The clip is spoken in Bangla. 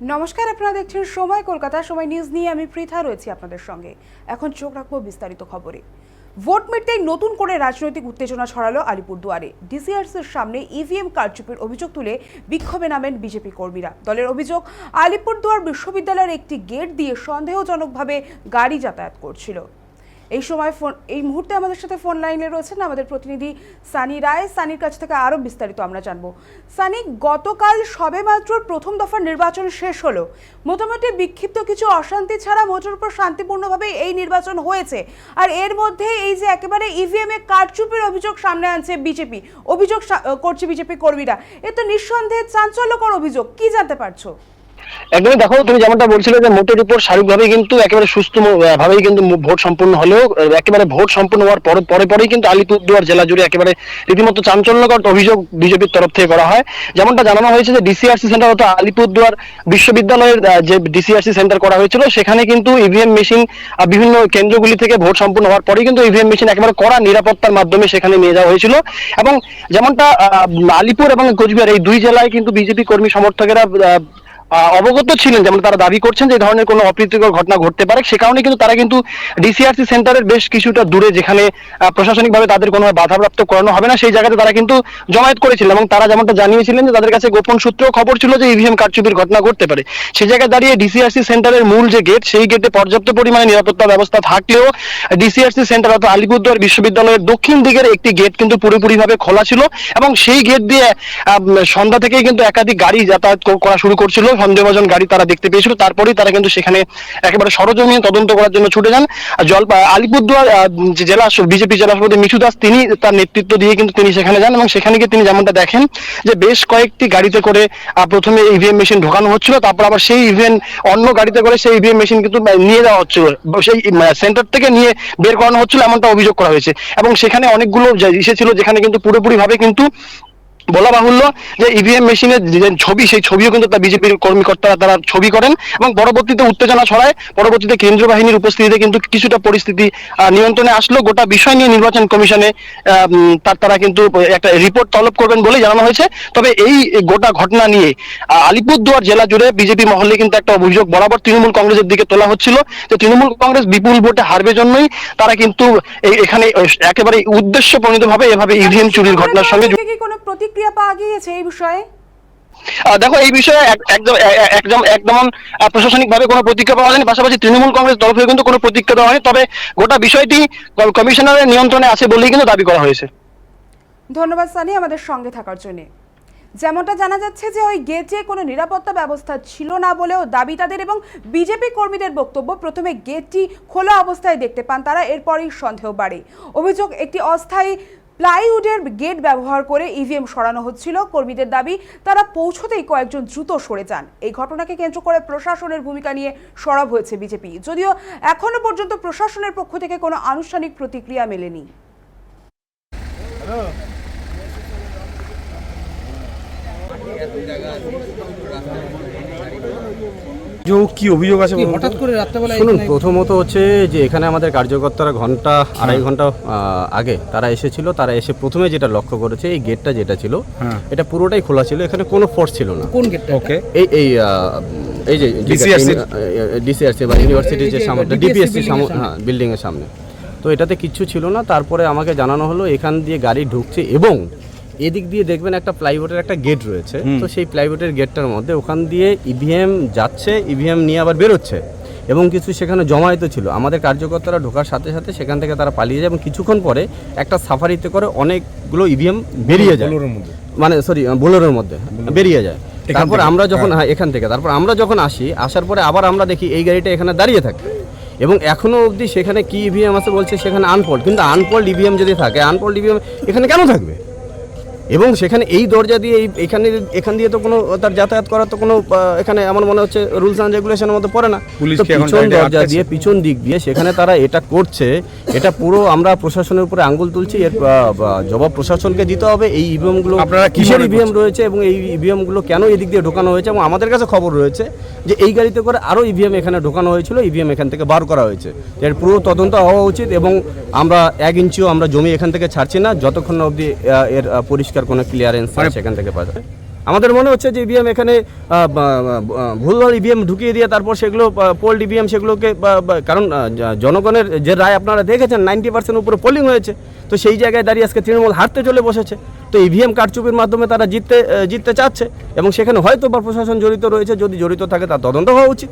নমস্কার, আপনারা দেখছেন সময় কলকাতা। সময় নিউজ নিয়ে আমি পৃথা রয়েছি আপনাদের সঙ্গে। এখন চোখ রাখবো বিস্তারিত খবরে। ভোট মিটতেই নতুন করে রাজনৈতিক উত্তেজনা ছড়ালো আলিপুরদুয়ারে। ডিসিআরসির সামনে ইভিএম কারচুপির অভিযোগ তুলে বিক্ষোভে নামেন বিজেপি কর্মীরা। দলের অভিযোগ, আলিপুরদুয়ার বিশ্ববিদ্যালয়ের একটি গেট দিয়ে সন্দেহজনকভাবে গাড়ি যাতায়াত করছিল। এই মুহূর্তে আমাদের সাথে ফোন লাইনে রয়েছেন আমাদের প্রতিনিধি সানি রায়। সানির কাছ থেকে আরো বিস্তারিত আমরা জানবো। সানি, গতকাল সবেমাত্র প্রথম দফার নির্বাচন শেষ হলো। মোটামুটি বিক্ষিপ্ত কিছু অশান্তি ছাড়া মোটের উপর শান্তিপূর্ণভাবে এই নির্বাচন হয়েছে। আর এর মধ্যে এই যে একেবারে ইভিএম এ কারচুপির অভিযোগ সামনে আনছে বিজেপি, করছে বিজেপি কর্মীরা, এ তো নিঃসন্দেহে চাঞ্চল্যকর অভিযোগ। কি জানতে পারছো? একদমই দেখো, তুমি যেমনটা বলছিলে যে মোটের উপর স্বাভাবিকভাবেই কিন্তু একেবারে সুস্থ ভাবেই কিন্তু ভোট সম্পূর্ণ হলেও একেবারে ভোট সম্পূর্ণ হওয়ার পরেই কিন্তু আলিপুরদুয়ার জেলা জুড়ে একেবারে রীতিমতো চাঞ্চল্যকর অভিযোগ বিজেপির তরফ থেকে করা হয়। যেমনটা জানানো হয়েছে যে ডিসিআরসি সেন্টার অর্থাৎ আলিপুরদুয়ার বিশ্ববিদ্যালয়ের যে ডিসিআরসি সেন্টার করা হয়েছিল সেখানে কিন্তু ইভিএম মেশিন বিভিন্ন কেন্দ্রগুলি থেকে ভোট সম্পূর্ণ হওয়ার পরেই কিন্তু ইভিএম মেশিন একেবারে কড়া নিরাপত্তার মাধ্যমে সেখানে নিয়ে যাওয়া হয়েছিল। এবং যেমনটা আলিপুর এবং কোচবিহার এই দুই জেলায় কিন্তু বিজেপি কর্মী সমর্থকেরা অবগত ছিলেন, যেমন তারা দাবি করছেন যে ধরনের কোনো অপ্রীতিকর ঘটনা ঘটতে পারে, সে কারণে কিন্তু তারা কিন্তু ডিসিআরসি সেন্টারের বেশ কিছুটা দূরে, যেখানে প্রশাসনিকভাবে তাদের কোনো বাধাপ্রাপ্ত করানো হবে না, সেই জায়গাতে তারা কিন্তু জমায়েত করেছিলেন। এবং তারা যেমনটা জানিয়েছিলেন যে তাদের কাছে গোপন সূত্রেও খবর ছিল যে ইভিএম কারচুপির ঘটনা ঘটতে পারে। সেই জায়গায় দাঁড়িয়ে ডিসিআরসি সেন্টারের মূল যে গেট, সেই গেটে পর্যাপ্ত পরিমাণে নিরাপত্তা ব্যবস্থা থাকলেও ডিসিআরসি সেন্টার অর্থাৎ আলিপুরদুয়ার বিশ্ববিদ্যালয়ের দক্ষিণ দিকের একটি গেট কিন্তু পুরোপুরিভাবে খোলা ছিল এবং সেই গেট দিয়ে সন্ধ্যা থেকেই কিন্তু একাধিক গাড়ি যাতায়াত করা শুরু করছিল। সন্দেহভাজন গাড়ি তারা দেখতে পেয়েছিল, তারপরেই তারা কিন্তু সেখানে একেবারে সরজমিনে তদন্ত করার জন্য ছুটে যান। আলিপুরদুয়ার জেলা বিজেপি জেলা সভাপতি মিঠু দাস, তিনি তার নেতৃত্ব দিয়ে কিন্তু তিনি সেখানে যান এবং সেখানে গিয়ে তিনি যেমনটা দেখেন যে বেশ কয়েকটি গাড়িতে করে প্রথমে ইভিএম মেশিন ঢোকানো হচ্ছিল, তারপর আবার সেই অন্য গাড়িতে করে সেই ইভিএম মেশিন কিন্তু নিয়ে যাওয়া হচ্ছিল, সেই সেন্টার থেকে নিয়ে বের করানো হচ্ছিল, এমনটা অভিযোগ করা হয়েছে। এবং সেখানে অনেকগুলো ছিল যেখানে কিন্তু পুরোপুরি ভাবে কিন্তু বলা বাহুল্য যে ইভিএম মেশিনের যে ছবি, সেই ছবিও কিন্তু বিজেপির কর্মকর্তারা তারা ছবি করেন এবং পরবর্তীতে উত্তেজনা ছড়ায়। পরবর্তীতে কেন্দ্রীয় বাহিনীর উপস্থিতিতে কিন্তু কিছুটা পরিস্থিতি নিয়ন্ত্রণে আসলো। গোটা বিষয় নিয়ে নির্বাচন কমিশনে তারা কিন্তু একটা রিপোর্ট তলব করবেন বলে জানানো হয়েছে। তবে এই গোটা ঘটনা নিয়ে আলিপুরদুয়ার জেলা জুড়ে বিজেপি মহলে কিন্তু একটা অভিযোগ বরাবর তৃণমূল কংগ্রেসের দিকে তোলা হচ্ছিল যে তৃণমূল কংগ্রেস বিপুল ভোটে হারবে জন্যই তারা কিন্তু এখানে একেবারে উদ্দেশ্য প্রণীতভাবে এভাবে ইভিএম চুরির ঘটনার সঙ্গে কোনো প্রতিক্রিয়া পাওয়া গিয়েছে এই বিষয়ে? দেখো, এই বিষয়ে একদম প্রশাসনিক ভাবে কোনো প্রতিক্রিয়া পাওয়া যায়নি, পাশাপাশি তৃণমূল কংগ্রেস তরফে কিন্তু কোনো প্রতিক্রিয়া দেওয়া হয়নি। তবে গোটা বিষয়টি কমিশনারের নিয়ন্ত্রণে আছে বলেই কিন্তু দাবি করা হয়েছে। ধন্যবাদ সানি আমাদের সঙ্গে থাকার জন্য। যেমনটা জানা যাচ্ছে যে ওই গেটে কোনো নিরাপত্তা ব্যবস্থা ছিল না বলেও দাবি তাদের এবং বিজেপি কর্মীদের বক্তব্য। প্রথমে গেটটি খোলা অবস্থায় দেখতে পান তারা, এরপরই সন্দেহ বাড়ে। অভিযোগ, একটি অস্থায়ী প্লাইউডের গেট ব্যবহার করে ইভিএম সরানো হচ্ছিল। কর্মীদের দাবি, তারা পৌঁছতেই কয়েকজন দ্রুত সরে যান। এই ঘটনাকে কেন্দ্র করে প্রশাসনের ভূমিকা নিয়ে সরব হয়েছে বিজেপি, যদিও এখনো পর্যন্ত প্রশাসনের পক্ষ থেকে কোনো আনুষ্ঠানিক প্রতিক্রিয়া মেলেনি। কি অভিযোগ আছে হঠাৎ করে রাত্রেবেলা? শুনুন, প্রথমত হচ্ছে যে এখানে আমাদের কার্যকর্তারা ঘন্টা আড়াই ঘন্টা আগে তারা এসেছিল। তারা এসে প্রথমে যেটা লক্ষ্য করেছে, এই গেটটা যেটা ছিল এটা পুরোটাই খোলা ছিল, এখানে কোনো ফোর্স ছিল না। কোন গেটটা? ওকে, এই যে ডিসিআরসি বা ইউনিভার্সিটির যে সামনে, ডিপিএসসি বিল্ডিং এর সামনে, তো এটাতে কিচ্ছু ছিল না। তারপরে আমাকে জানানো হলো এখান দিয়ে গাড়ি ঢুকছে এবং এদিক দিয়ে দেখবেন একটা প্লাইউডের একটা গেট রয়েছে, তো সেই প্লাইউডের গেটটার মধ্যে ওখান দিয়ে ইভিএম যাচ্ছে, ইভিএম নিয়ে আবার বেরোচ্ছে এবং কিছু সেখানে জমায়েত ছিল। আমাদের কার্যকর্তারা ঢোকার সাথে সাথে সেখান থেকে তারা পালিয়ে যায় এবং কিছুক্ষণ পরে একটা সাফারিতে করে অনেকগুলো ইভিএম বেরিয়ে যায়, বোলেরোর মধ্যে বেরিয়ে যায়। তারপর আমরা যখন এখান থেকে তারপর আমরা যখন আসার পরে আবার আমরা দেখি এই গাড়িটা এখানে দাঁড়িয়ে থাকে এবং এখনো অবধি সেখানে কি ইভিএম আছে বলছে সেখানে আনফোল্ড, কিন্তু আনফোল্ড ইভিএম যদি থাকে, আনফোল্ড ইভিএম এখানে কেন থাকবে? এবং সেখানে এই দরজা দিয়ে এখান দিয়ে তো কোনো তার যাতায়াত করার তো কোনো এখানে আমার মনে হচ্ছে রুলস অ্যান্ড রেগুলেশনের মধ্যে পড়ে না। পিছন দরজা দিয়ে, পিছন দিক দিয়ে সেখানে তারা এটা করছে, এটা পুরো আমরা প্রশাসনের উপরে আঙ্গুল তুলছি। এর জবাব প্রশাসনকে দিতে হবে। এই ইভিএমগুলো কিসের ইভিএম রয়েছে এবং এই ইভিএমগুলো কেন এদিক দিয়ে ঢোকানো হয়েছে, এবং আমাদের কাছে খবর রয়েছে যে এই গাড়িতে করে আরও ইভিএম এখানে ঢোকানো হয়েছিল, ইভিএম এখান থেকে বার করা হয়েছে। এর পুরো তদন্ত হওয়া উচিত এবং আমরা 1 ইঞ্চিও আমরা জমি এখান থেকে ছাড়ছি না যতক্ষণ অবধি এর পরিষ্কার কোনো ক্লিয়ারেন্স সেখান থেকে পাওয়া যায়। আমাদের মনে হচ্ছে যে ইভিএম এখানে ভুলভাল ইভিএম ঢুকিয়ে দিয়ে তারপর সেগুলো পোল্ড ইভিএম সেগুলোকে কারণ জনগণের যে রায় আপনারা দেখেছেন 90% উপরে পোলিং হয়েছে, তো সেই জায়গায় দাঁড়িয়ে আজকে তৃণমূল হারতে চলে বসেছে। তো ইভিএম কারচুপির মাধ্যমে তারা জিততে চাচ্ছে এবং সেখানে হয়তো বা প্রশাসন জড়িত রয়েছে, যদি জড়িত থাকে তার তদন্ত হওয়া উচিত।